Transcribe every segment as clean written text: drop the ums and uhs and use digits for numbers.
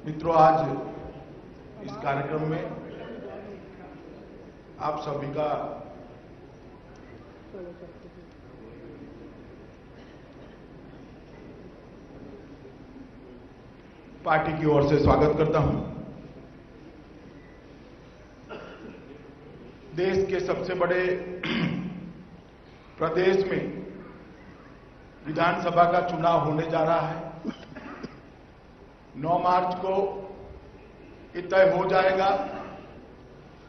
मित्रों, आज इस कार्यक्रम में आप सभी का पार्टी की ओर से स्वागत करता हूं। देश के सबसे बड़े प्रदेश में विधानसभा का चुनाव होने जा रहा है। 9 मार्च को ये तय हो जाएगा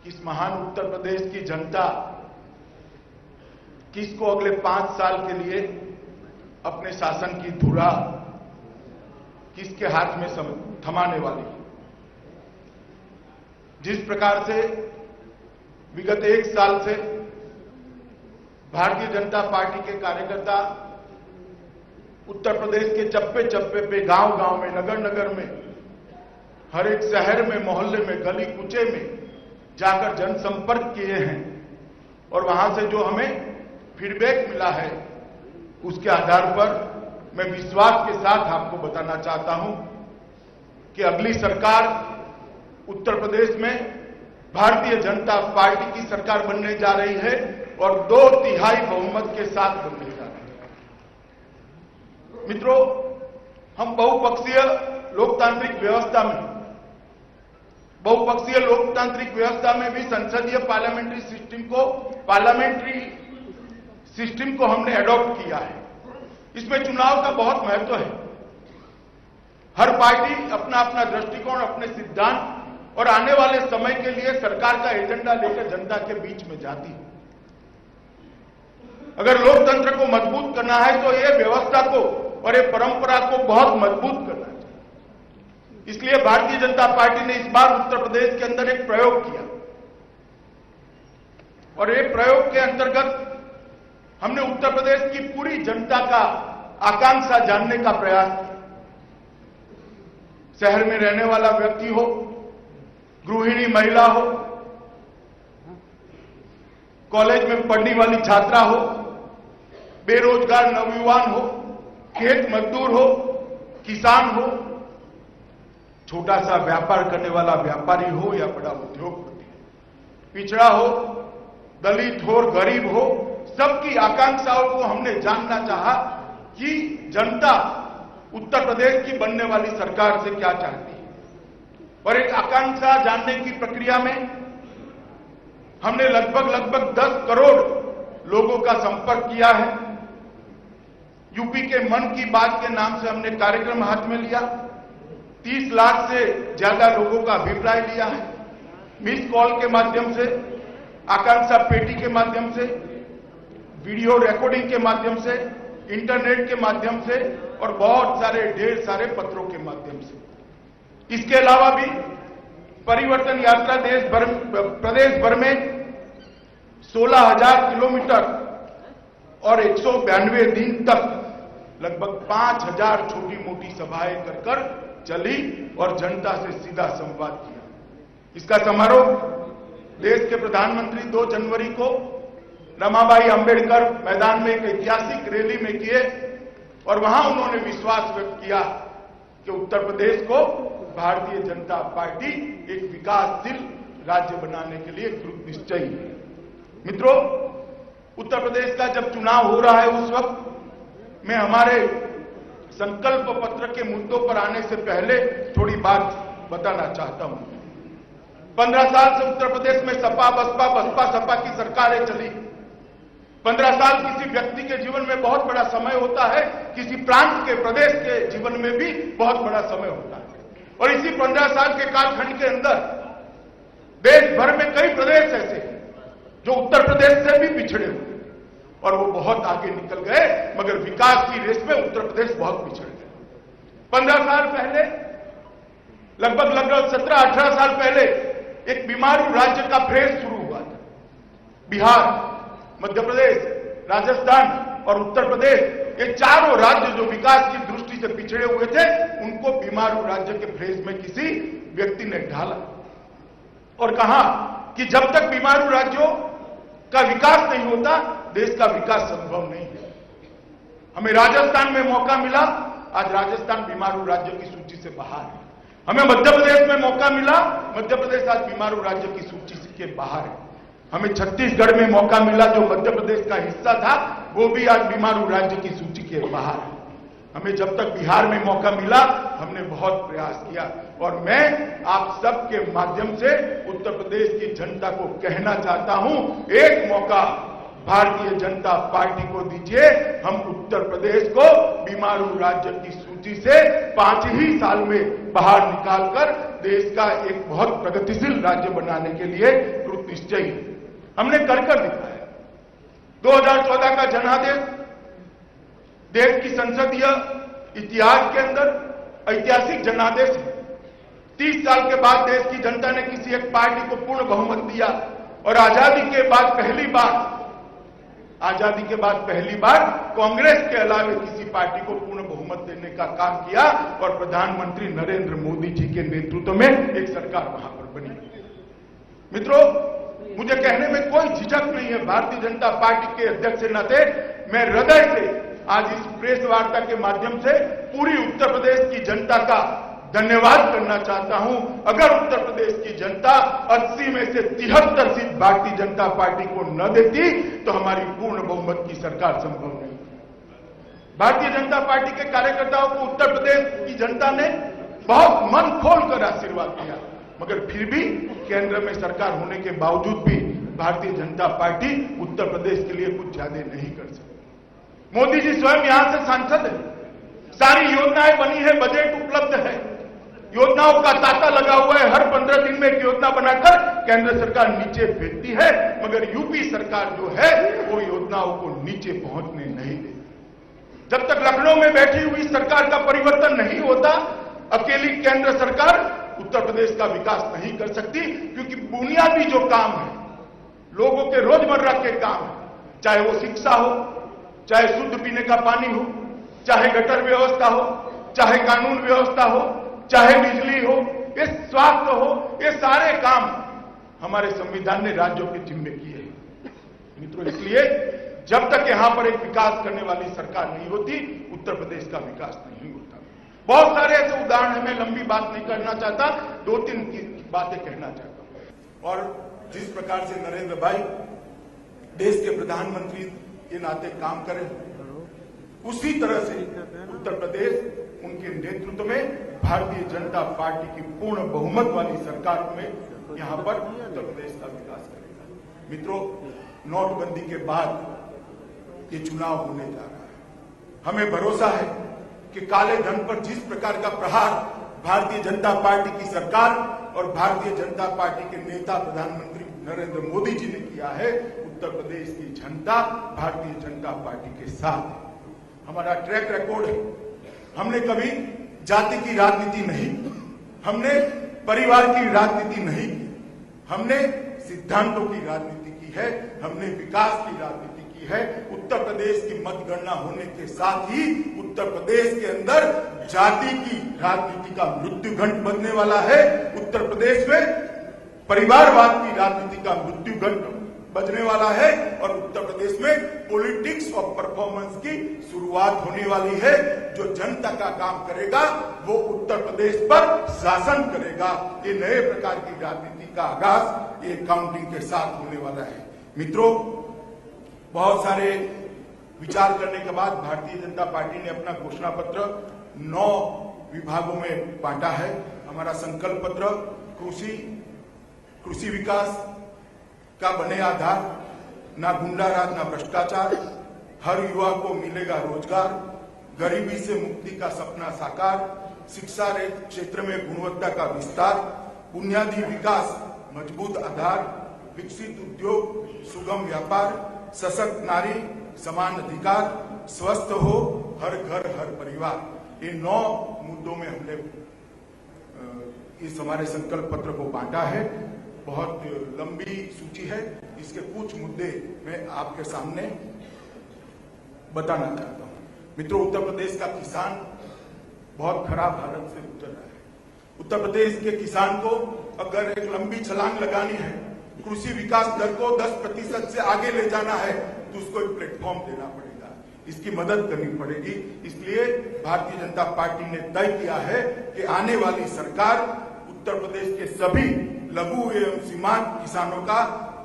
कि इस महान उत्तर प्रदेश की जनता किसको अगले 5 साल के लिए अपने शासन की धुरा किसके हाथ में थमाने वाली है। जिस प्रकार से विगत 1 साल से भारतीय जनता पार्टी के कार्यकर्ता उत्तर प्रदेश के चप्पे चप्पे पे, गांव गांव में, नगर नगर में, हर एक शहर में, मोहल्ले में, गली कूचे में जाकर जनसंपर्क किए हैं और वहां से जो हमें फीडबैक मिला है उसके आधार पर मैं विश्वास के साथ आपको बताना चाहता हूं कि अगली सरकार उत्तर प्रदेश में भारतीय जनता पार्टी की सरकार बनने जा रही है और 2/3 बहुमत के साथ बनने जा रही है। मित्रों, हम बहुपक्षीय लोकतांत्रिक व्यवस्था में भी संसदीय पार्लियामेंट्री सिस्टम को हमने अडॉप्ट किया है। इसमें चुनाव का बहुत महत्व है। हर पार्टी अपना अपना दृष्टिकोण, अपने सिद्धांत और आने वाले समय के लिए सरकार का एजेंडा लेकर जनता के बीच में जाती है। अगर लोकतंत्र को मजबूत करना है तो ये व्यवस्था को और ये परंपरा को बहुत मजबूत करना चाहिए। इसलिए भारतीय जनता पार्टी ने इस बार उत्तर प्रदेश के अंदर एक प्रयोग किया और एक प्रयोग के अंतर्गत हमने उत्तर प्रदेश की पूरी जनता का आकांक्षा जानने का प्रयास किया। शहर में रहने वाला व्यक्ति हो, गृहिणी महिला हो, कॉलेज में पढ़ने वाली छात्रा हो, बेरोजगार नवयुवान हो, खेत मजदूर हो, किसान हो, छोटा सा व्यापार करने वाला व्यापारी हो या बड़ा उद्योगपति, पिछड़ा हो, दलित हो, गरीब हो, सबकी आकांक्षाओं को हमने जानना चाहा कि जनता उत्तर प्रदेश की बनने वाली सरकार से क्या चाहती है। और एक आकांक्षा जानने की प्रक्रिया में हमने लगभग 10 करोड़ लोगों का संपर्क किया है। यूपी के मन की बात के नाम से हमने कार्यक्रम हाथ में लिया। 30 लाख से ज्यादा लोगों का अभिप्राय लिया है। मिस कॉल के माध्यम से, आकांक्षा पेटी के माध्यम से, वीडियो रिकॉर्डिंग के माध्यम से, इंटरनेट के माध्यम से और बहुत सारे ढेर सारे पत्रों के माध्यम से। इसके अलावा भी परिवर्तन यात्रा प्रदेश भर में 16,000 किलोमीटर और 192 दिन तक लगभग 5,000 छोटी मोटी सभाएं कर चली और जनता से सीधा संवाद किया। इसका समारोह देश के प्रधानमंत्री 2 जनवरी को रमाबाई अंबेडकर मैदान में एक ऐतिहासिक रैली में किए और वहां उन्होंने विश्वास व्यक्त किया कि उत्तर प्रदेश को भारतीय जनता पार्टी एक विकासशील राज्य बनाने के लिए कृत निश्चयी है। मित्रों, उत्तर प्रदेश का जब चुनाव हो रहा है उस वक्त मैं हमारे संकल्प पत्र के मुद्दों पर आने से पहले थोड़ी बात बताना चाहता हूं। 15 साल से उत्तर प्रदेश में सपा बसपा की सरकारें चली। 15 साल किसी व्यक्ति के जीवन में बहुत बड़ा समय होता है, किसी प्रांत के, प्रदेश के जीवन में भी बहुत बड़ा समय होता है। और इसी 15 साल के कालखंड के अंदर देश भर में कई प्रदेश ऐसे हैं जो उत्तर प्रदेश से भी पिछड़े हुए और वो बहुत आगे निकल गए, मगर विकास की रेस में उत्तर प्रदेश बहुत पिछड़ गए। 15 साल पहले, लगभग 17-18 साल पहले एक बीमारू राज्य का फेज शुरू हुआ था। बिहार, मध्य प्रदेश, राजस्थान और उत्तर प्रदेश, ये चारों राज्य जो विकास की दृष्टि से पिछड़े हुए थे, उनको बीमारू राज्य के फेज में किसी व्यक्ति ने ढाला और कहा कि जब तक बीमारू राज्यों का विकास नहीं होता, देश का विकास संभव नहीं है। हमें राजस्थान में मौका मिला, आज राजस्थान बीमारू राज्य की सूची से बाहर है। हमें मध्य प्रदेश में मौका मिला, मध्य प्रदेश आज बीमारू राज्य की सूची के बाहर है। हमें छत्तीसगढ़ में मौका मिला, जो मध्य प्रदेश का हिस्सा था, वो भी आज बीमारू राज्य की सूची के बाहर है। हमें जब तक बिहार में मौका मिला, हमने बहुत प्रयास किया। और मैं आप सबके माध्यम से उत्तर प्रदेश की जनता को कहना चाहता हूं, एक मौका भारतीय जनता पार्टी को दीजिए। हम उत्तर प्रदेश को बीमारू राज्य की सूची से 5 ही साल में बाहर निकालकर देश का एक बहुत प्रगतिशील राज्य बनाने के लिए कृत निश्चयी है। हमने कर दिखाया। 2014 का जनादेश देश की संसदीय इतिहास के अंदर ऐतिहासिक जनादेश है। 30 साल के बाद देश की जनता ने किसी एक पार्टी को पूर्ण बहुमत दिया और आजादी के बाद पहली बार कांग्रेस के अलावे किसी पार्टी को पूर्ण बहुमत देने का काम किया और प्रधानमंत्री नरेंद्र मोदी जी के नेतृत्व में एक सरकार वहां पर बनी। मित्रों, मुझे कहने में कोई झिझक नहीं है। भारतीय जनता पार्टी के अध्यक्ष के नाते मैं हृदय से आज इस प्रेस वार्ता के माध्यम से पूरी उत्तर प्रदेश की जनता का धन्यवाद करना चाहता हूं। अगर उत्तर प्रदेश की जनता 80 में से 73 सीट भारतीय जनता पार्टी को न देती तो हमारी पूर्ण बहुमत की सरकार संभव नहीं। भारतीय जनता पार्टी के कार्यकर्ताओं को उत्तर प्रदेश की जनता ने बहुत मन खोलकर आशीर्वाद दिया, मगर फिर भी केंद्र में सरकार होने के बावजूद भी भारतीय जनता पार्टी उत्तर प्रदेश के लिए कुछ ज्यादा नहीं कर सकती। मोदी जी स्वयं यहां से सांसद है, सारी योजनाएं बनी है, बजट उपलब्ध है, योजनाओं का तांता लगा हुआ है। हर 15 दिन में एक योजना बनाकर केंद्र सरकार नीचे भेजती है, मगर यूपी सरकार जो है वो योजनाओं को नीचे पहुंचने नहीं देती। जब तक लखनऊ में बैठी हुई सरकार का परिवर्तन नहीं होता, अकेली केंद्र सरकार उत्तर प्रदेश का विकास नहीं कर सकती, क्योंकि बुनियादी जो काम है, लोगों के रोजमर्रा के काम है, चाहे वो शिक्षा हो, चाहे शुद्ध पीने का पानी हो, चाहे गटर व्यवस्था हो, चाहे कानून व्यवस्था हो, चाहे बिजली हो, ये स्वास्थ्य हो, ये सारे काम हमारे संविधान ने राज्यों के जिम्मे किए हैं। मित्रों, इसलिए जब तक यहां पर एक विकास करने वाली सरकार नहीं होती, उत्तर प्रदेश का विकास नहीं होता। बहुत सारे ऐसे उदाहरण हैं, मैं लंबी बात नहीं करना चाहता, 2-3 बातें कहना चाहता हूं। और जिस प्रकार से नरेंद्र भाई देश के प्रधानमंत्री के नाते काम करें, उसी तरह से उत्तर प्रदेश उनके नेतृत्व में भारतीय जनता पार्टी की पूर्ण बहुमत वाली सरकार में यहां पर उत्तर प्रदेश का विकास करेगा। मित्रों, नोटबंदी के बाद ये चुनाव होने जा रहा है। हमें भरोसा है कि काले धन पर जिस प्रकार का प्रहार भारतीय जनता पार्टी की सरकार और भारतीय जनता पार्टी के नेता प्रधानमंत्री नरेंद्र मोदी जी ने किया है, उत्तर प्रदेश की जनता भारतीय जनता पार्टी के साथ है। हमारा ट्रैक रिकॉर्ड है, हमने कभी जाति की राजनीति नहीं की, हमने परिवार की राजनीति नहीं की, हमने सिद्धांतों की राजनीति की है, हमने विकास की राजनीति की है। उत्तर प्रदेश की मतगणना होने के साथ ही उत्तर प्रदेश के अंदर जाति की राजनीति का मृत्यु घंट बनने वाला है। उत्तर प्रदेश में परिवारवाद की राजनीति का मृत्यु घंट बजने वाला है और उत्तर प्रदेश में पॉलिटिक्स ऑफ परफॉर्मेंस की शुरुआत होने वाली है। जो जनता का काम करेगा वो उत्तर प्रदेश पर शासन करेगा। ये नए प्रकार की राजनीति का आगाज ये काउंटिंग के साथ होने वाला है। मित्रों, बहुत सारे विचार करने के बाद भारतीय जनता पार्टी ने अपना घोषणा पत्र 9 विभागों में बांटा है। हमारा संकल्प पत्र कृषि विकास का बने आधार, ना गुंडाराज ना भ्रष्टाचार, हर युवा को मिलेगा रोजगार, गरीबी से मुक्ति का सपना साकार, शिक्षा क्षेत्र में गुणवत्ता का विस्तार, बुनियादी विकास मजबूत आधार, विकसित उद्योग सुगम व्यापार, सशक्त नारी समान अधिकार, स्वस्थ हो हर घर हर परिवार। ये 9 मुद्दों में हमने इस हमारे संकल्प पत्र को बांटा है। बहुत लंबी सूची है, इसके कुछ मुद्दे मैं आपके सामने बताना चाहता हूं। मित्रों, उत्तर प्रदेश का किसान बहुत खराब हालत से गुजर रहा है। उत्तर प्रदेश के किसान को अगर एक लंबी छलांग लगानी है, कृषि विकास दर को 10% से आगे ले जाना है, तो उसको एक प्लेटफॉर्म देना पड़ेगा। इसकी मदद करनी पड़ेगी। इसलिए भारतीय जनता पार्टी ने तय किया है कि आने वाली सरकार उत्तर प्रदेश के सभी लघु एवं सीमांत किसानों का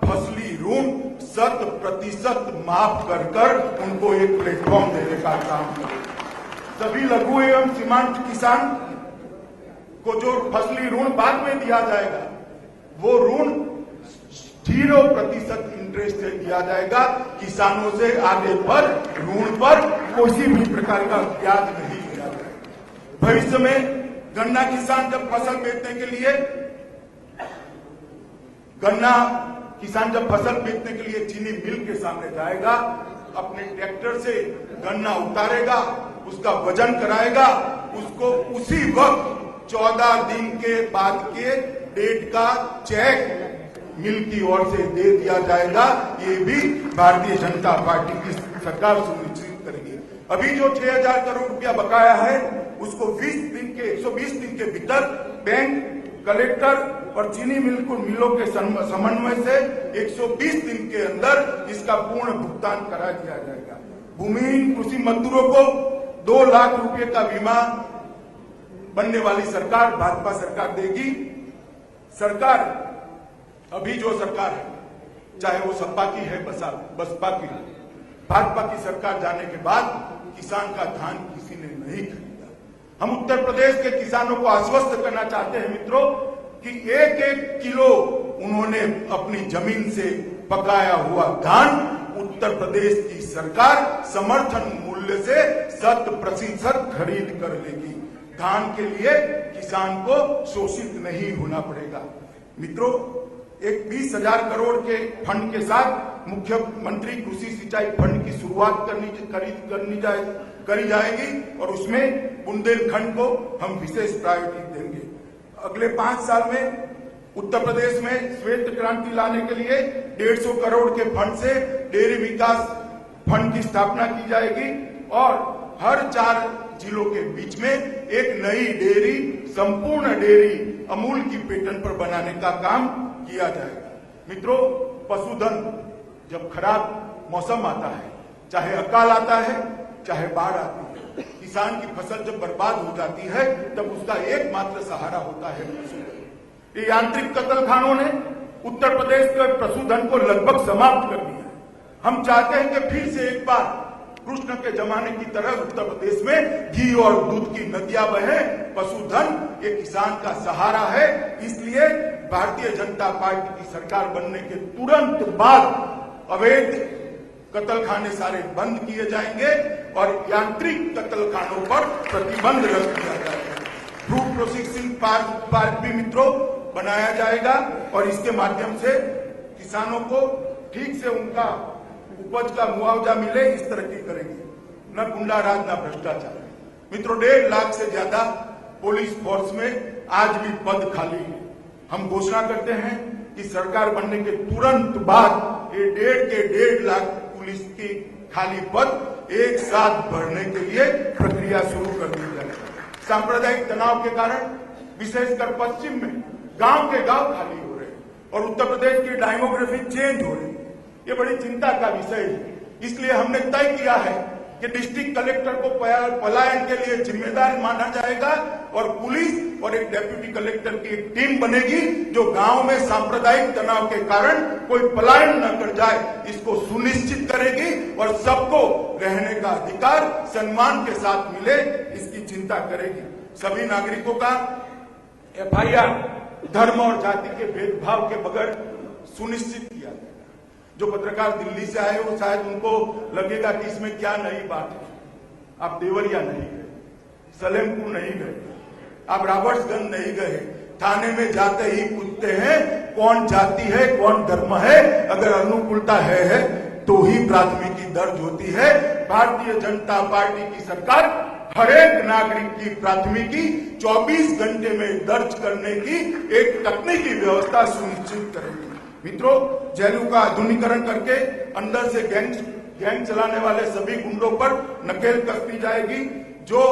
फसली ऋण 100% माफ कर उनको एक प्लेटफॉर्म देने का काम करेगी। सभी लघु एवं सीमांत किसान को जो फसली ऋण बाद में दिया जाएगा वो ऋण 0% इंटरेस्ट से दिया जाएगा। किसानों से आगे पर ऋण पर किसी भी प्रकार का ब्याज नहीं लिया जाएगा। भविष्य में गन्ना किसान जब फसल बेचने के लिए चीनी मिल के सामने जाएगा, अपने ट्रैक्टर से गन्ना उतारेगा, उसका वजन कराएगा, उसको उसी वक्त 14 दिन के बाद के डेट का चेक मिल की ओर से दे दिया जाएगा। ये भी भारतीय जनता पार्टी की सरकार सुनिश्चित करेगी। अभी जो 6000 करोड़ रुपया बकाया है उसको 120 दिन के भीतर बैंक, कलेक्टर और चीनी मिलों के समन्वय से 120 दिन के अंदर इसका पूर्ण भुगतान करा दिया जाएगा। भूमिहीन कृषि मजदूरों को 2 लाख रुपए का बीमा बनने वाली सरकार भाजपा सरकार देगी। सरकार अभी जो सरकार है, चाहे वो सपा की है बसपा की, भाजपा की सरकार जाने के बाद किसान का धान किसी ने नहीं खरीदा। हम उत्तर प्रदेश के किसानों को आश्वस्त करना चाहते हैं मित्रों कि 1-1 किलो उन्होंने अपनी जमीन से पकाया हुआ धान उत्तर प्रदेश की सरकार समर्थन मूल्य से 100% खरीद कर लेगी। धान के लिए किसान को शोषित नहीं होना पड़ेगा। मित्रों, एक 20,000 करोड़ के फंड के साथ मुख्यमंत्री कृषि सिंचाई फंड की शुरुआत करी जाएगी और उसमें बुंदेलखंड को हम विशेष प्रायोरिटी देंगे। अगले 5 साल में उत्तर प्रदेश में श्वेत क्रांति लाने के लिए 150 करोड़ के फंड से डेयरी विकास फंड की स्थापना की जाएगी और हर 4 जिलों के बीच में एक नई डेयरी, संपूर्ण डेयरी अमूल की पेटर्न पर बनाने का काम किया जाएगा। मित्रों, पशुधन जब खराब मौसम आता है, चाहे अकाल आता है, चाहे बाढ़ आती है, किसान की फसल जब बर्बाद हो जाती है तब उसका एकमात्र सहारा होता है पशुधन। ये यांत्रिक कत्लखानों ने उत्तर प्रदेश के पशुधन को लगभग समाप्त कर दिया। हम चाहते हैं कि फिर से एक बार कृष्ण के जमाने की तरह उत्तर प्रदेश में घी और दूध की नदियां बहे। पशुधन ये किसान का सहारा है। इसलिए भारतीय जनता पार्टी की सरकार बनने के तुरंत बाद अवैध कत्लखाने सारे बंद किए जाएंगे और यांत्रिक कत्लखानों पर प्रतिबंध रख दिया जाएगा। फ्रूट प्रोसेसिंग पार्क भी मित्रों बनाया जाएगा और इसके माध्यम से किसानों को ठीक से उनका उपज का मुआवजा मिले, इस तरक्की करेंगे। न गुंडा राज, न भ्रष्टाचार। मित्रों, 1.5 लाख से ज्यादा पुलिस फोर्स में आज भी पद खाली है। हम घोषणा करते हैं कि सरकार बनने के तुरंत बाद ये 1.5 लाख पुलिस की खाली पद एक साथ भरने के लिए प्रक्रिया शुरू कर दी जाए। सांप्रदायिक तनाव के कारण विशेषकर पश्चिम में गांव के गांव खाली हो रहे हैं और उत्तर प्रदेश की डेमोग्राफी चेंज हो रही है। ये बड़ी चिंता का विषय है। इसलिए हमने तय किया है कि डिस्ट्रिक्ट कलेक्टर को पलायन के लिए जिम्मेदार माना जाएगा और पुलिस और एक डेप्यूटी कलेक्टर की एक टीम बनेगी जो गांव में सांप्रदायिक तनाव के कारण कोई पलायन न कर जाए, इसको सुनिश्चित करेगी और सबको रहने का अधिकार सम्मान के साथ मिले, इसकी चिंता करेगी। सभी नागरिकों का FIR धर्म और जाति के भेदभाव के बगैर सुनिश्चित किया जाएगा। जो पत्रकार दिल्ली से आए हो शायद उनको लगेगा कि इसमें क्या नई बात है। आप देवरिया नहीं गए, सलेमपुर नहीं गए, आप रॉबर्ट्सगंज नहीं गए। थाने में जाते ही पूछते हैं कौन जाति है, कौन धर्म है। अगर अनुकूलता है तो ही प्राथमिकी दर्ज होती है। भारतीय जनता पार्टी की सरकार हर एक नागरिक की प्राथमिकी 24 घंटे में दर्ज करने की एक तकनीकी व्यवस्था सुनिश्चित करेगी। मित्रों, जेलों का आधुनिकीकरण करके अंदर से गैंग चलाने वाले सभी गुंडों पर नकेल कसती जाएगी। जो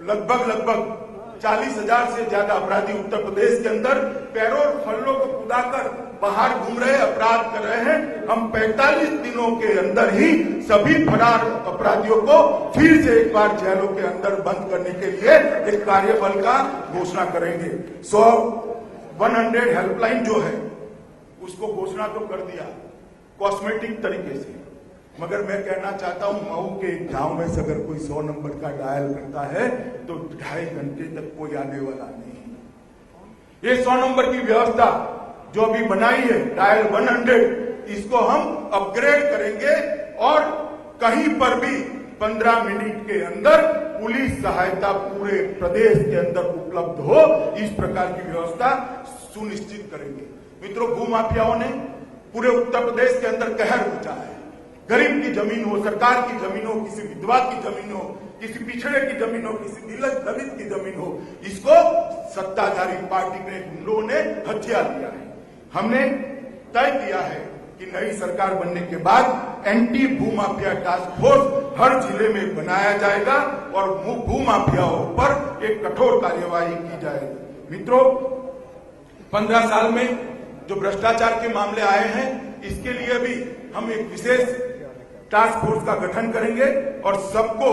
लगभग 40,000 से ज्यादा अपराधी उत्तर प्रदेश के अंदर पैरों और फल्लों को कुदाकर बाहर घूम रहे, अपराध कर रहे हैं। हम 45 दिनों के अंदर ही सभी फरार अपराधियों को फिर से एक बार जेलों के अंदर बंद करने के लिए एक कार्यबल का घोषणा करेंगे। 100 हेल्पलाइन जो है उसको घोषणा तो कर दिया कॉस्मेटिक तरीके से, मगर मैं कहना चाहता हूं मऊ के गांव में से अगर कोई 100 नंबर का डायल करता है तो 2.5 घंटे तक कोई आने वाला नहीं। ये 100 नंबर की व्यवस्था जो अभी बनाई है डायल 100, इसको हम अपग्रेड करेंगे और कहीं पर भी 15 मिनट के अंदर पुलिस सहायता पूरे प्रदेश के अंदर उपलब्ध हो, इस प्रकार की व्यवस्था सुनिश्चित करेंगे। मित्रों, भूमाफियाओं ने पूरे उत्तर प्रदेश के अंदर कहर मचा है। गरीब की जमीन हो, सरकार की जमीन हो, किसी विधवा की जमीन हो, किसी पिछड़े की जमीन हो, किसी दलित की जमीन हो, इसको सत्ताधारी पार्टी के लोगों ने हथिया लिया है। हमने तय किया है कि नई सरकार बनने के बाद एंटी भूमाफिया टास्क फोर्स हर जिले में बनाया जाएगा और भूमाफियाओं पर एक कठोर कार्यवाही की जाएगी। मित्रों, 15 साल में जो भ्रष्टाचार के मामले आए हैं, इसके लिए भी हम एक विशेष टास्क फोर्स का गठन करेंगे और सबको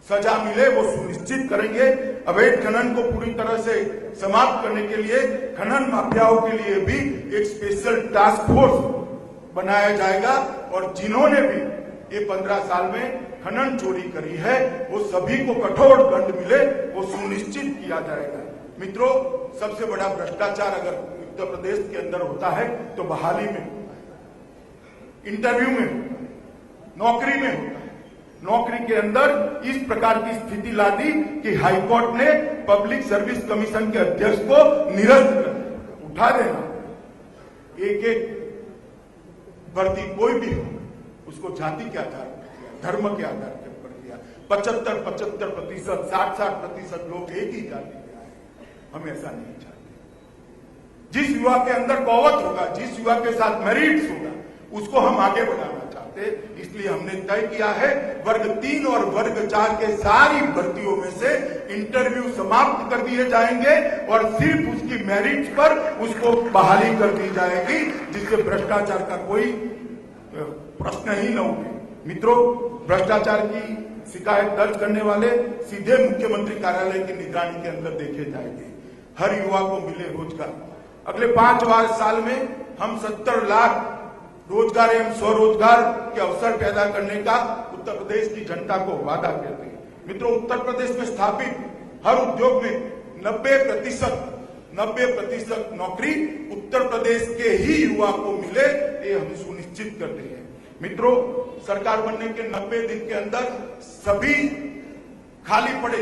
सजा मिले वो सुनिश्चित करेंगे। अवैध खनन को पूरी तरह से समाप्त करने के लिए खनन माफियाओं के लिए भी एक स्पेशल टास्क फोर्स बनाया जाएगा और जिन्होंने भी ये 15 साल में खनन चोरी करी है वो सभी को कठोर दंड मिले वो सुनिश्चित किया जाएगा। मित्रों, सबसे बड़ा भ्रष्टाचार अगर उत्तर प्रदेश के अंदर होता है तो बहाली में, इंटरव्यू में, नौकरी में होता है। नौकरी के अंदर इस प्रकार की स्थिति ला दी कि हाईकोर्ट ने पब्लिक सर्विस कमीशन के अध्यक्ष को निरस्त कर उठा देना। एक भर्ती कोई भी हो उसको जाति के आधार पर किया, धर्म के आधार पर किया। 75-75%, 60-60% लोग एक ही जाति के आए। हम ऐसा नहीं चाहते। जिस युवा के अंदर कौवत होगा, जिस युवा के साथ मेरिट्स होगा, उसको हम आगे बढ़ाना चाहते। इसलिए हमने तय किया है वर्ग 3 और वर्ग 4 के सारी भर्तियों में से इंटरव्यू समाप्त कर दिए जाएंगे और सिर्फ उसकी मेरिट्स पर उसको बहाली कर दी जाएगी, जिससे भ्रष्टाचार का कोई प्रश्न ही न उठे। मित्रों, भ्रष्टाचार की शिकायत दर्ज करने वाले सीधे मुख्यमंत्री कार्यालय की निगरानी के अंदर देखे जाएंगे। हर युवा को मिले रोजगार। अगले 5 साल में हम 70 लाख रोजगार एवं स्वरोजगार के अवसर पैदा करने का उत्तर प्रदेश की जनता को वादा करते हैं। मित्रों, उत्तर प्रदेश में स्थापित हर उद्योग में 90% नौकरी उत्तर प्रदेश के ही युवा को मिले, ये हम सुनिश्चित करते हैं। मित्रों, सरकार बनने के 90 दिन के अंदर सभी खाली पड़े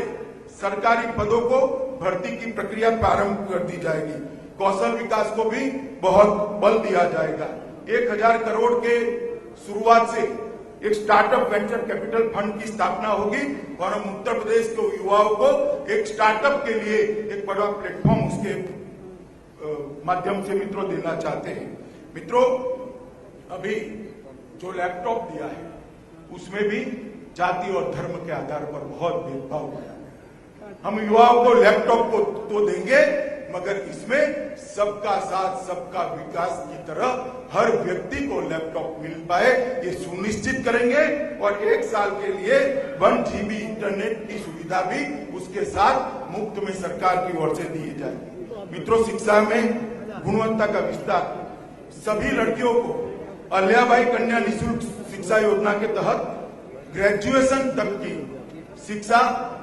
सरकारी पदों को भर्ती की प्रक्रिया प्रारंभ कर दी जाएगी। कौशल विकास को भी बहुत बल दिया जाएगा। 1000 करोड़ के शुरुआत से एक स्टार्टअप वेंचर कैपिटल फंड की स्थापना होगी और हम उत्तर प्रदेश के युवाओं को एक स्टार्टअप के लिए एक बड़ा प्लेटफॉर्म उसके माध्यम से मित्रों देना चाहते हैं। मित्रों, अभी जो लैपटॉप दिया है उसमें भी जाति और धर्म के आधार पर बहुत भेदभाव किया है। हम युवाओं को लैपटॉप को तो देंगे, मगर इसमें सबका साथ सबका विकास की तरह हर व्यक्ति को लैपटॉप मिल पाए ये सुनिश्चित करेंगे और 1 साल के लिए 1 GB इंटरनेट की सुविधा भी उसके साथ मुफ्त में सरकार की ओर से दी जाएगी। मित्रों, शिक्षा में गुणवत्ता का विस्तार, सभी लड़कियों को अहिल्याबाई कन्या निःशुल्क शिक्षा योजना के तहत ग्रेजुएशन तक की शिक्षा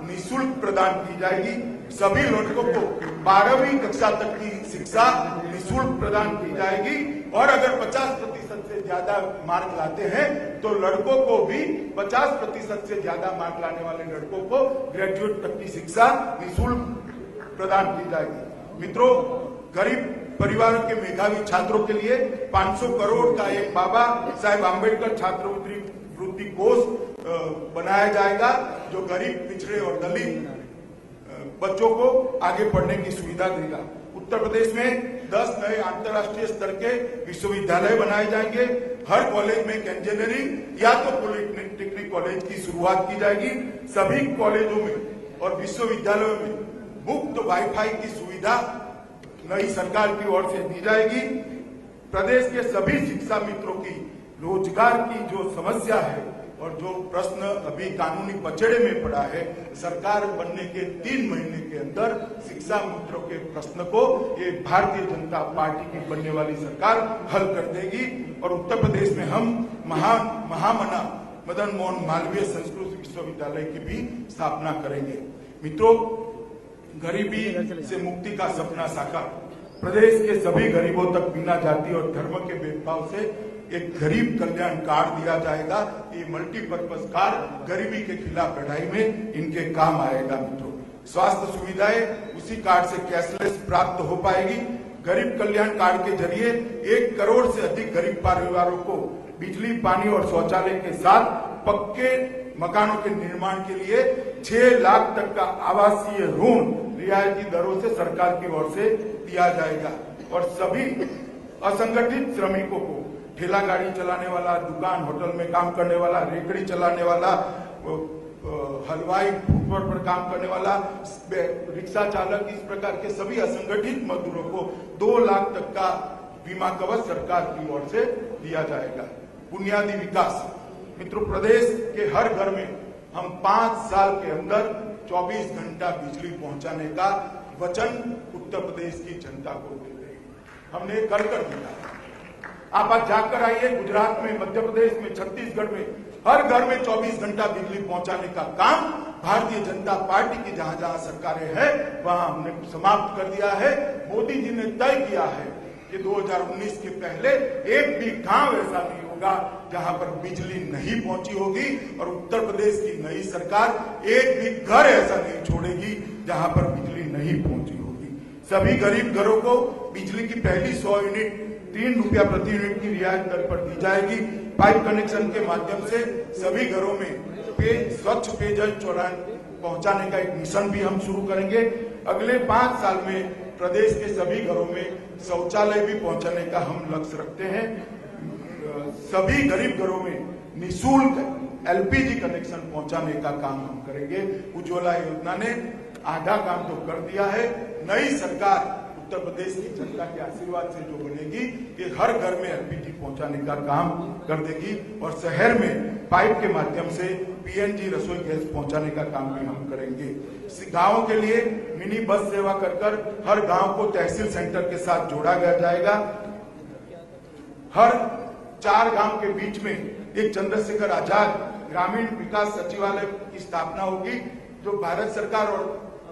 निःशुल्क प्रदान की जाएगी। सभी लड़कों को 12वीं कक्षा तक की शिक्षा निःशुल्क प्रदान की जाएगी और अगर 50% से ज्यादा मार्क लाते हैं तो लड़कों को भी 50% से ज्यादा मार्क लाने वाले लड़कों को ग्रेजुएट तक की शिक्षा निःशुल्क प्रदान की जाएगी। मित्रों, गरीब परिवारों के मेधावी छात्रों के लिए 500 करोड़ का एक बाबा साहेब आम्बेडकर छात्रवृत्ति कोष बनाया जाएगा जो गरीब, पिछड़े और दलित बच्चों को आगे पढ़ने की सुविधा देगा। उत्तर प्रदेश में 10 नए अंतर्राष्ट्रीय स्तर के विश्वविद्यालय बनाए जाएंगे। हर कॉलेज में एक इंजीनियरिंग या तो पॉलिटेक्निक कॉलेज की शुरुआत की जाएगी। सभी कॉलेजों में और विश्वविद्यालयों में मुफ्त वाईफाई की सुविधा नई सरकार की ओर से दी जाएगी। प्रदेश के सभी शिक्षा मित्रों की रोजगार की जो समस्या है और जो प्रश्न अभी कानूनी पचड़े में पड़ा है, सरकार बनने के 3 महीने के अंदर शिक्षा मित्रों के प्रश्न को ये भारतीय जनता पार्टी की बनने वाली सरकार हल कर देगी। और उत्तर प्रदेश में हम महामना मदन मोहन मालवीय संस्कृत विश्वविद्यालय की भी स्थापना करेंगे। मित्रों, गरीबी से मुक्ति का सपना साकार, प्रदेश के सभी गरीबों तक बिना जाति और धर्म के भेदभाव से एक गरीब कल्याण कार्ड दिया जाएगा। ये मल्टीपर्पज कार्ड गरीबी के खिलाफ लड़ाई में इनके काम आएगा। मित्रों, स्वास्थ्य सुविधाएं उसी कार्ड से कैशलेस प्राप्त हो पाएगी। गरीब कल्याण कार्ड के जरिए 1 करोड़ से अधिक गरीब परिवारों को बिजली, पानी और शौचालय के साथ पक्के मकानों के निर्माण के लिए 6 लाख तक का आवासीय ऋण रियायती दरों से सरकार की ओर से दिया जाएगा। और सभी असंगठित श्रमिकों को, ठेला गाड़ी चलाने वाला, दुकान होटल में काम करने वाला, रेकड़ी चलाने वाला, हलवाई, फुटपाथ पर काम करने वाला, रिक्शा चालक, इस प्रकार के सभी असंगठित मजदूरों को 2 लाख तक का बीमा कवच सरकार की ओर से दिया जाएगा। बुनियादी विकास, मित्रों, प्रदेश के हर घर में हम 5 साल के अंदर 24 घंटा बिजली पहुंचाने का वचन उत्तर प्रदेश की जनता को दे रहे हैं। हमने कर दिया। आप आज जाकर आइए, गुजरात में, मध्य प्रदेश में, छत्तीसगढ़ में हर घर में 24 घंटा बिजली पहुंचाने का काम भारतीय जनता पार्टी की जहां जहां सरकारें हैं वहां हमने समाप्त कर दिया है। मोदी जी ने तय किया है कि 2019 के पहले एक भी गांव ऐसा नहीं होगा जहां पर बिजली नहीं पहुंची होगी। और उत्तर प्रदेश की नई सरकार एक भी घर ऐसा नहीं छोड़ेगी जहां पर बिजली नहीं पहुंची होगी। सभी गरीब घरों को बिजली की पहली 100 यूनिट 3 रुपया प्रति यूनिट की रियायत दर पर दी जाएगी। पाइप कनेक्शन के माध्यम से सभी घरों में स्वच्छ पेयजल पहुंचाने का एक मिशन भी हम शुरू करेंगे। अगले 5 साल में प्रदेश के सभी घरों में शौचालय भी पहुंचाने का हम लक्ष्य रखते हैं। सभी गरीब घरों में निःशुल्क एलपीजी कनेक्शन पहुंचाने का काम हम करेंगे। उज्ज्वला योजना ने आधा काम तो कर दिया है। नई सरकार उत्तर प्रदेश की जनता के आशीर्वाद से जो बनेगी, ये हर घर में एलपीजी पहुंचाने का काम कर देगी। और शहर में पाइप के माध्यम से पीएनजी रसोई गैस पहुंचाने का काम भी हम करेंगे। गांवों के लिए मिनी बस सेवा कर हर गांव को तहसील सेंटर के साथ जोड़ा गया जाएगा। हर 4 गांव के बीच में एक चंद्रशेखर आजाद ग्रामीण विकास सचिवालय की स्थापना होगी, जो भारत सरकार और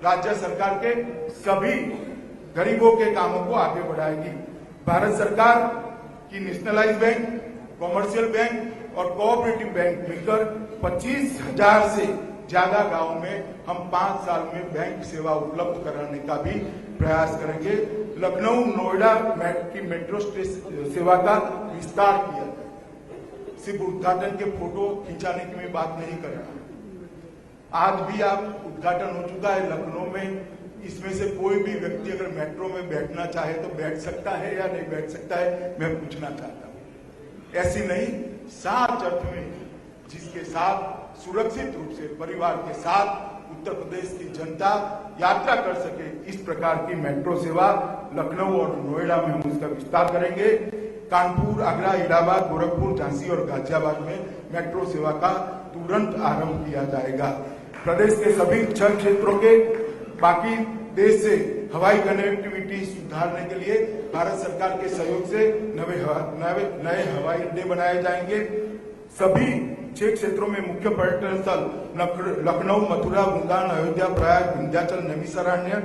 राज्य सरकार के सभी गरीबों के कामों को आगे बढ़ाएगी। भारत सरकार की नेशनलाइज बैंक, कॉमर्शियल बैंक और कोऑपरेटिव बैंक मिलकर 25,000 से ज्यादा गांवों में हम 5 साल में बैंक सेवा उपलब्ध कराने का भी प्रयास करेंगे। लखनऊ, नोएडा की मेट्रो सेवा का विस्तार किया जाए। सिर्फ उद्घाटन के फोटो खिंचाने की मैं बात नहीं कर रहा। आज भी आप उद्घाटन हो चुका है लखनऊ में। इसमें से कोई भी व्यक्ति अगर मेट्रो में बैठना चाहे तो बैठ सकता है या नहीं बैठ सकता है, मैं पूछना चाहता हूं। ऐसी नहीं, साफ अर्थ में जिसके साथ सुरक्षित रूप से परिवार के साथ उत्तर प्रदेश की जनता यात्रा कर सके, इस प्रकार की मेट्रो सेवा लखनऊ और नोएडा में हम उसका विस्तार करेंगे। कानपुर, आगरा, इलाहाबाद, गोरखपुर, झांसी और गाजियाबाद में मेट्रो सेवा का तुरंत आरंभ किया जाएगा। प्रदेश के सभी 6 क्षेत्रों के बाकी देश से हवाई कनेक्टिविटी सुधारने के लिए भारत सरकार के सहयोग से नए हवाई अड्डे बनाए जाएंगे। सभी 6 क्षेत्रों में मुख्य पर्यटन स्थल लखनऊ, मथुरा, वृंदावन, अयोध्या, प्रयाग, विंध्याचल, नैमिषारण्य,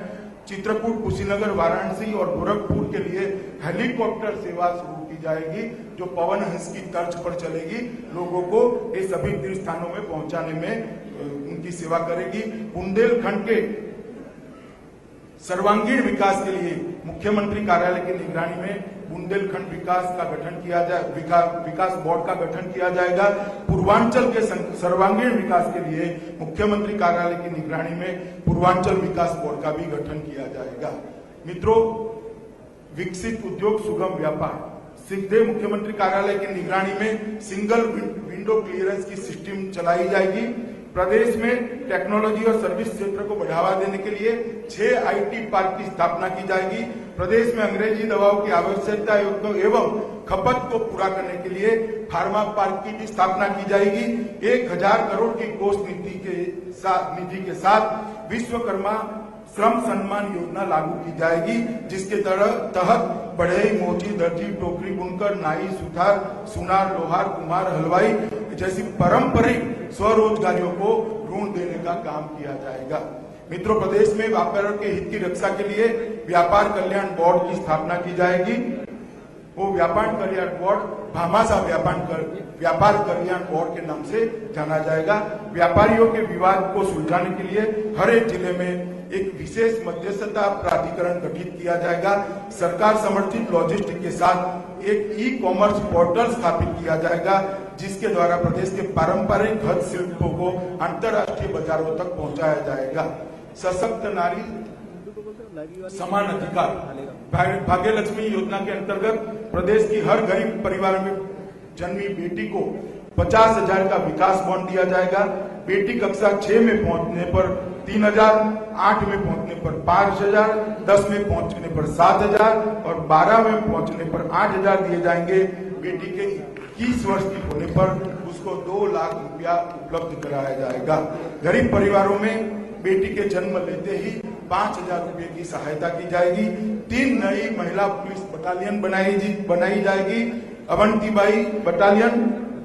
चित्रकूट, कुशीनगर, वाराणसी और गोरखपुर के लिए हेलीकॉप्टर सेवा शुरू की जाएगी, जो पवन हंस की तर्ज पर चलेगी। लोगों को ये सभी तीर्थ स्थानों में पहुंचाने में उनकी सेवा करेगी। बुंदेलखंड के सर्वांगीण विकास के लिए मुख्यमंत्री कार्यालय की निगरानी में बुंदेलखंड विकास का गठन किया जाए, विकास बोर्ड का गठन किया जाएगा। पूर्वांचल के सर्वांगीण विकास के लिए मुख्यमंत्री कार्यालय की निगरानी में पूर्वांचल विकास बोर्ड का भी गठन किया जाएगा। मित्रों, विकसित उद्योग सुगम व्यापार, सीधे मुख्यमंत्री कार्यालय की निगरानी में सिंगल विंडो क्लियरेंस की सिस्टम चलाई जाएगी। प्रदेश में टेक्नोलॉजी और सर्विस क्षेत्र को बढ़ावा देने के लिए 6 आईटी पार्क की स्थापना की जाएगी। प्रदेश में अंग्रेजी दवाओं की आवश्यकता एवं खपत को पूरा करने के लिए फार्मा पार्क की भी स्थापना की जाएगी। 1000 करोड़ की कोष निधि के साथ विश्वकर्मा श्रम सम्मान योजना लागू की जाएगी, जिसके तहत बढ़ई, मोची, दर्जी, टोकरी बुनकर, नाई, सुथार, सुनार, लोहार, कुम्हार, हलवाई जैसी पारंपरिक स्वरोजगारियों को ऋण देने का काम किया जाएगा। मित्रों, प्रदेश में व्यापारियों के हित की रक्षा के लिए व्यापार कल्याण बोर्ड की स्थापना की जाएगी। वो व्यापार कल्याण बोर्ड भामाशाह व्यापार कल्याण बोर्ड के नाम से जाना जाएगा। व्यापारियों के विवाद को सुलझाने के लिए हर एक जिले में एक विशेष मध्यस्थता प्राधिकरण गठित किया जाएगा। सरकार समर्थित लॉजिस्टिक के साथ एक ई कॉमर्स पोर्टल स्थापित किया जाएगा, जिसके द्वारा प्रदेश के पारंपरिक हस्तशिल्पों को अंतर्राष्ट्रीय बाजारों तक पहुंचाया जाएगा। सशक्त नारी समान अधिकार भाग्य लक्ष्मी योजना के अंतर्गत प्रदेश की हर गरीब परिवार में जन्मी बेटी को 50,000 का विकास बॉन्ड दिया जाएगा। बेटी कक्षा 6 में पहुंचने पर 3,000, 8 में पहुंचने पर 5,000, 10 में पहुंचने पर 7,000 और 12 में पहुंचने पर 8,000 दिए जाएंगे। बेटी के 21 वर्ष की होने पर उसको 2 लाख रुपया उपलब्ध कराया जाएगा। गरीब परिवारों में बेटी के जन्म लेते ही 5,000 रुपए की सहायता की जाएगी। 3 नई महिला पुलिस बटालियन बनाई जाएगी। अवंतीबाई बटालियन,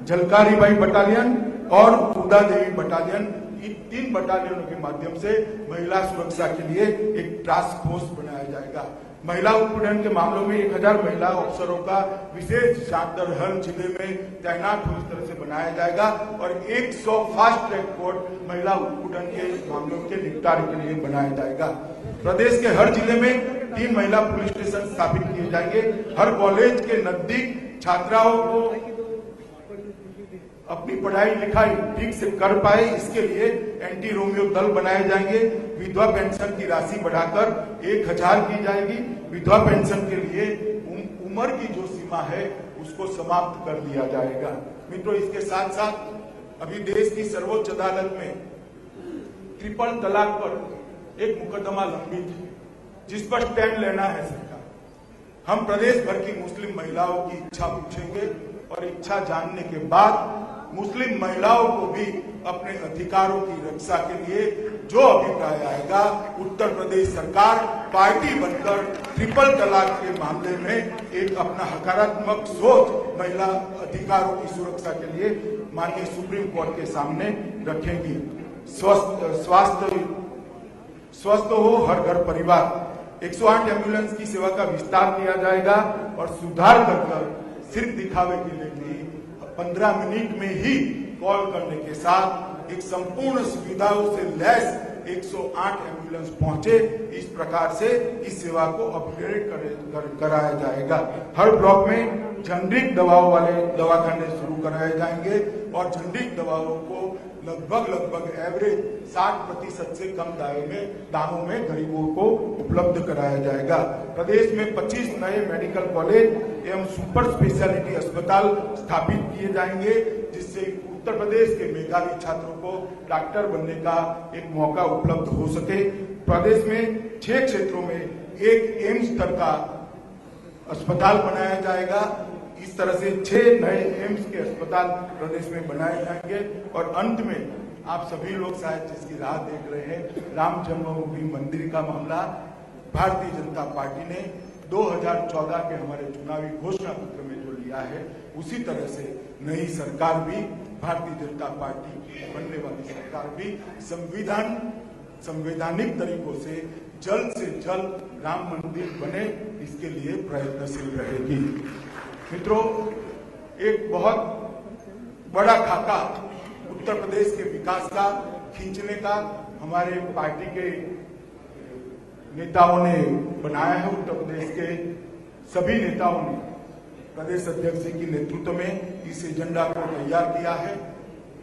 झलकारीबाई बटालियन और उदा देवी बटालियन। इन 3 बटालियनों के माध्यम से महिला सुरक्षा के लिए एक टास्क फोर्स बनाया जाएगा। महिला उत्पीड़न के मामलों में 1000 महिला अफसरों का विशेष जांच दल हर जिले में तैनात हो इस तरह से बनाया जाएगा और 100 फास्ट ट्रैक कोर्ट महिला उत्पीड़न के मामलों के निपटारे के लिए बनाया जाएगा। प्रदेश के हर जिले में 3 महिला पुलिस स्टेशन स्थापित किए जाएंगे। हर कॉलेज के नजदीक छात्राओं को अपनी पढ़ाई लिखाई ठीक से कर पाए, इसके लिए एंटी रोमियो दल बनाए जाएंगे। विधवा पेंशन की राशि बढ़ाकर 1,000 की जाएगी। विधवा पेंशन के लिए उम्र की जो सीमा है उसको समाप्त कर दिया जाएगा। मित्रों, इसके साथ साथ अभी देश की सर्वोच्च अदालत में ट्रिपल तलाक पर एक मुकदमा लंबित है, जिस पर स्टैंड लेना है सरकार। हम प्रदेश भर की मुस्लिम महिलाओं की इच्छा पूछेंगे और इच्छा जानने के बाद मुस्लिम महिलाओं को भी अपने अधिकारों की रक्षा के लिए जो अभिप्राय आएगा, उत्तर प्रदेश सरकार पार्टी बनकर ट्रिपल तलाक के मामले में एक अपना सकारात्मक सोच महिला अधिकारों की सुरक्षा के लिए माननीय सुप्रीम कोर्ट के सामने रखेंगी। स्वस्थ हो हर घर परिवार। 108 एम्बुलेंस की सेवा का विस्तार किया जाएगा और सुधार कर सिर्फ दिखावे के लिए नहीं, 15 मिनट में ही कॉल करने के साथ एक संपूर्ण सुविधाओं से लैस 108 एम्बुलेंस पहुंचे। इस प्रकार से इस सेवा को अपग्रेड कराया जाएगा। हर ब्लॉक में जेनरिक दवाओं वाले दवाखाने शुरू कराए जाएंगे और जेनरिक दवाओं को लगभग एवरेज 60% से कम दामों में गरीबों को उपलब्ध कराया जाएगा। प्रदेश में 25 नए मेडिकल कॉलेज एवं सुपर स्पेशलिटी अस्पताल स्थापित किए जाएंगे, जिससे उत्तर प्रदेश के मेधावी छात्रों को डॉक्टर बनने का एक मौका उपलब्ध हो सके। प्रदेश में 6 क्षेत्रों में एक एम्स स्तर का अस्पताल बनाया जाएगा। इस तरह से 6 नए एम्स के अस्पताल प्रदेश में बनाए जाएंगे। और अंत में आप सभी लोग शायद जिसकी राह देख रहे हैं, राम जन्मभूमि मंदिर का मामला भारतीय जनता पार्टी ने 2014 के हमारे चुनावी घोषणा पत्र में जो लिया है, उसी तरह से नई सरकार भी, भारतीय जनता पार्टी की बनने वाली सरकार भी संवैधानिक तरीकों से जल्द राम मंदिर बने, इसके लिए प्रयत्नशील रहेगी। मित्रों, एक बहुत बड़ा खाका उत्तर प्रदेश के विकास का खींचने का हमारे पार्टी के नेताओं ने बनाया है। उत्तर प्रदेश के सभी नेताओं ने प्रदेश अध्यक्ष जी के नेतृत्व में इस एजेंडा को तैयार किया है।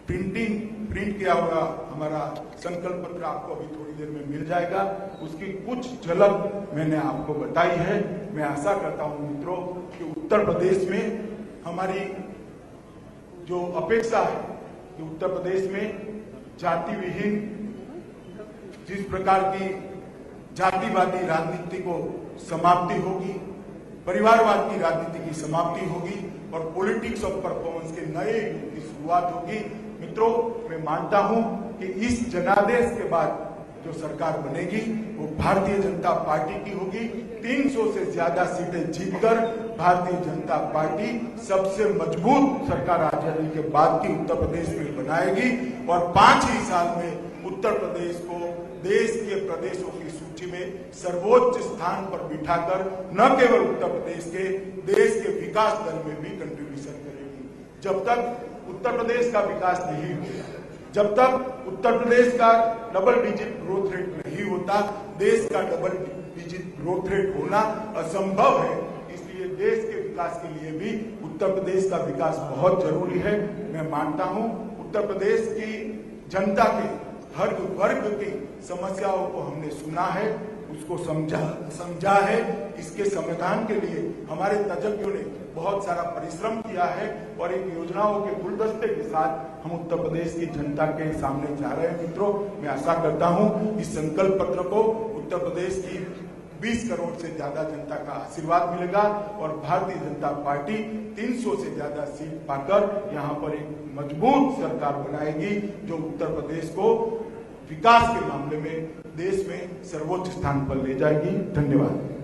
प्रिंट किया हुआ हमारा संकल्प पत्र आपको अभी थोड़ी देर में मिल जाएगा। उसकी कुछ झलक मैंने आपको बताई है। मैं आशा करता हूं मित्रों कि उत्तर प्रदेश में हमारी जो अपेक्षा है कि उत्तर प्रदेश में जाति विहीन, जिस प्रकार की जातिवादी राजनीति को समाप्ति होगी, परिवारवाद की राजनीति की समाप्ति होगी और पॉलिटिक्स ऑफ परफॉर्मेंस के नए युग की शुरुआत होगी। मित्रों, मैं मानता हूं कि इस जनादेश के बाद जो सरकार बनेगी वो भारतीय जनता पार्टी की होगी। 300 से ज्यादा सीटें जीतकर भारतीय जनता पार्टी सबसे मजबूत सरकार आजादी के बाद की उत्तर प्रदेश में बनाएगी और 5 ही साल में उत्तर प्रदेश को देश के प्रदेशों की सूची में सर्वोच्च स्थान पर बिठाकर न केवल उत्तर प्रदेश के, देश के विकास दर में भी कंट्रीब्यूशन करेगी। जब तक उत्तर प्रदेश का विकास नहीं होगा, जब तक उत्तर प्रदेश का डबल डिजिट ग्रोथ रेट नहीं होता, देश का डबल डिजिट ग्रोथ रेट होना असंभव है। इसलिए देश के विकास के लिए भी उत्तर प्रदेश का विकास बहुत जरूरी है। मैं मानता हूं उत्तर प्रदेश की जनता के हर वर्ग की समस्याओं को हमने सुना है, उसको समझा है। इसके समाधान के लिए हमारे तज्ञों ने बहुत सारा परिश्रम किया है और एक योजनाओं के गुलदस्ते के साथ हम उत्तर प्रदेश की जनता के सामने जा रहे हैं। मित्रों, मैं आशा करता हूं इस संकल्प पत्र को उत्तर प्रदेश की 20 करोड़ से ज्यादा जनता का आशीर्वाद मिलेगा और भारतीय जनता पार्टी 300 से ज्यादा सीट पाकर यहां पर एक मजबूत सरकार बनाएगी जो उत्तर प्रदेश को विकास के मामले में देश में सर्वोच्च स्थान पर ले जाएगी। धन्यवाद।